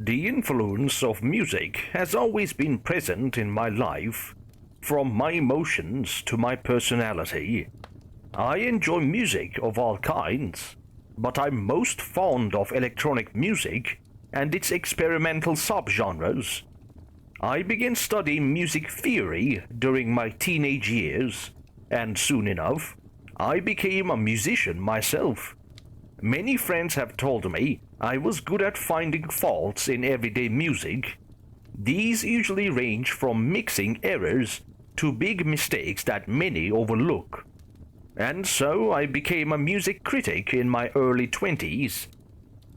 The influence of music has always been present in my life, from my emotions to my personality. I enjoy music of all kinds, but I'm most fond of electronic music and its experimental subgenres. I began studying music theory during my teenage years, and soon enough, I became a musician myself. Many friends have told me I was good at finding faults in everyday music. These usually range from mixing errors to big mistakes that many overlook. And so I became a music critic in my early 20s.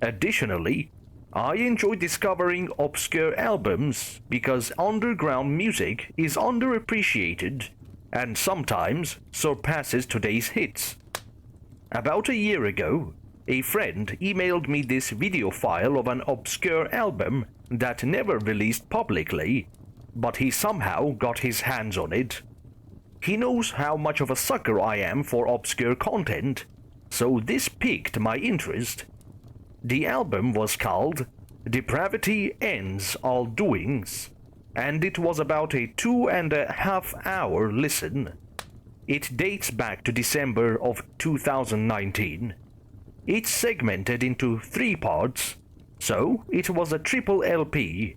Additionally, I enjoy discovering obscure albums because underground music is underappreciated and sometimes surpasses today's hits. About a year ago, a friend emailed me this video file of an obscure album that never released publicly, but he somehow got his hands on it. He knows how much of a sucker I am for obscure content, so this piqued my interest. The album was called Depravity Ends All Doings, and it was about a 2.5 hour listen. It dates back to December of 2019. It's segmented into 3 parts, so it was a triple LP.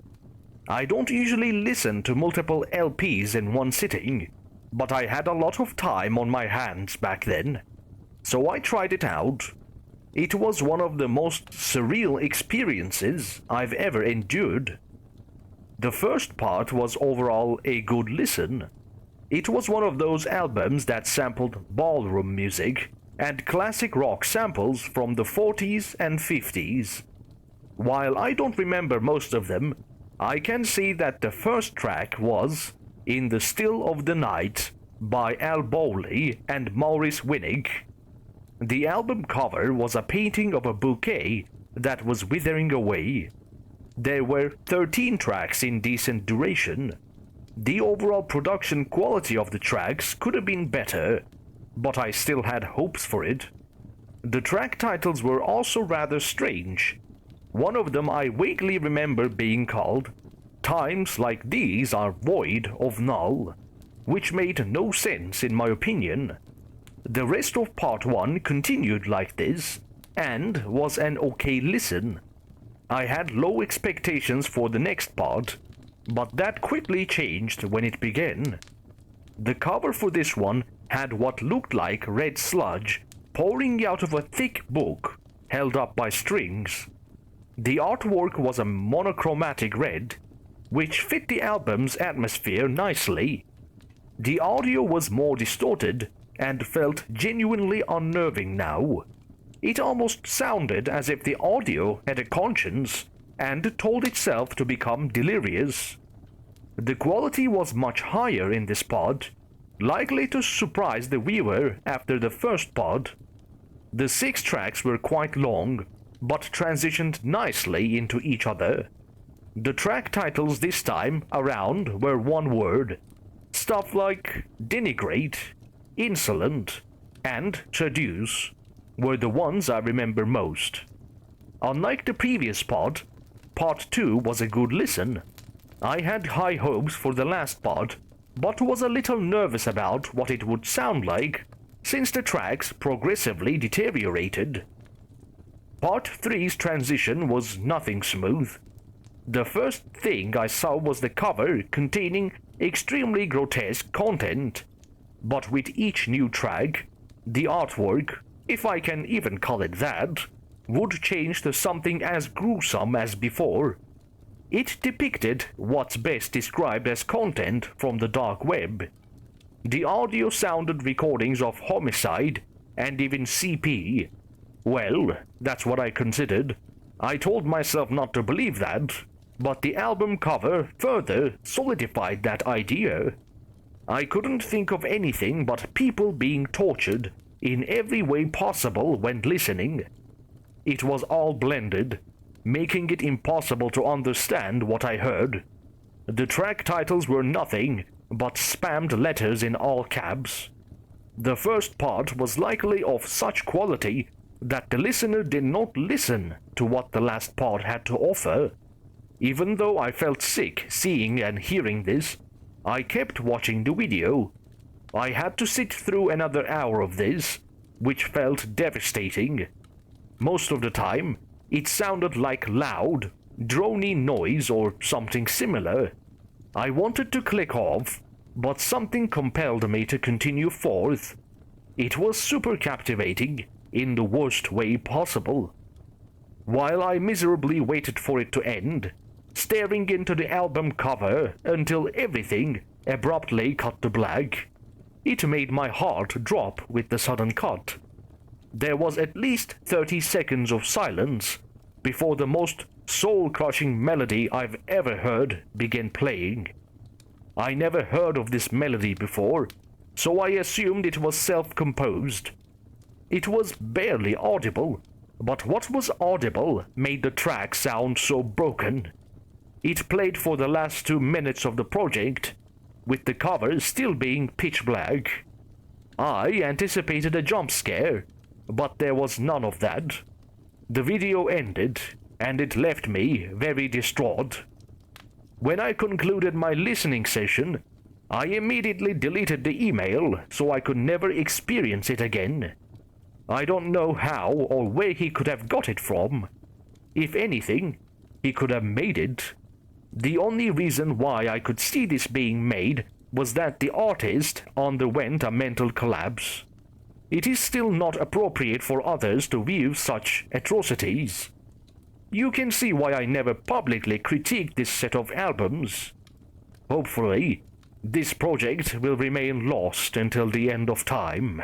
I don't usually listen to multiple LPs in one sitting, but I had a lot of time on my hands back then, so I tried it out. It was one of the most surreal experiences I've ever endured. The first part was overall a good listen. It was one of those albums that sampled ballroom music and classic rock samples from the 40s and 50s. While I don't remember most of them, I can see that the first track was In the Still of the Night by Al Bowley and Maurice Winnick. The album cover was a painting of a bouquet that was withering away. There were 13 tracks in decent duration. The overall production quality of the tracks could have been better, but I still had hopes for it. The track titles were also rather strange. One of them I vaguely remember being called Times Like These Are Void of Null, which made no sense in my opinion. The rest of part 1 continued like this, and was an okay listen. I had low expectations for the next part, but that quickly changed when it began. The cover for this one had what looked like red sludge pouring out of a thick book held up by strings. The artwork was a monochromatic red, which fit the album's atmosphere nicely. The audio was more distorted and felt genuinely unnerving now. It almost sounded as if the audio had a conscience and told itself to become delirious. The quality was much higher in this part, likely to surprise the viewer after the first part. The 6 tracks were quite long, but transitioned nicely into each other. The track titles this time around were one word. Stuff like denigrate, insolent, and traduce were the ones I remember most. Unlike the previous part, part 2 was a good listen. I had high hopes for the last part, but was a little nervous about what it would sound like, since the tracks progressively deteriorated. Part 3's transition was nothing smooth. The first thing I saw was the cover containing extremely grotesque content, but with each new track, the artwork, if I can even call it that, would change to something as gruesome as before. It depicted what's best described as content from the dark web. The audio sounded recordings of homicide and even CP. Well, that's what I considered. I told myself not to believe that, but the album cover further solidified that idea. I couldn't think of anything but people being tortured in every way possible when listening. It was all blended, making it impossible to understand what I heard. The track titles were nothing but spammed letters in all caps. The first part was likely of such quality that the listener did not listen to what the last part had to offer. Even though I felt sick seeing and hearing this, I kept watching the video. I had to sit through another hour of this, which felt devastating. Most of the time, it sounded like loud, drony noise or something similar. I wanted to click off, but something compelled me to continue forth. It was super captivating, in the worst way possible. While I miserably waited for it to end, staring into the album cover until everything abruptly cut to black, it made my heart drop with the sudden cut. There was at least 30 seconds of silence before the most soul-crushing melody I've ever heard began playing. I never heard of this melody before, so I assumed it was self-composed. It was barely audible, but what was audible made the track sound so broken. It played for the last 2 minutes of the project, with the cover still being pitch black. I anticipated a jump scare, but there was none of that. The video ended, and it left me very distraught. When I concluded my listening session, I immediately deleted the email so I could never experience it again. I don't know how or where he could have got it from. If anything, he could have made it. The only reason why I could see this being made was that the artist underwent a mental collapse. It is still not appropriate for others to view such atrocities. You can see why I never publicly critiqued this set of albums. Hopefully, this project will remain lost until the end of time.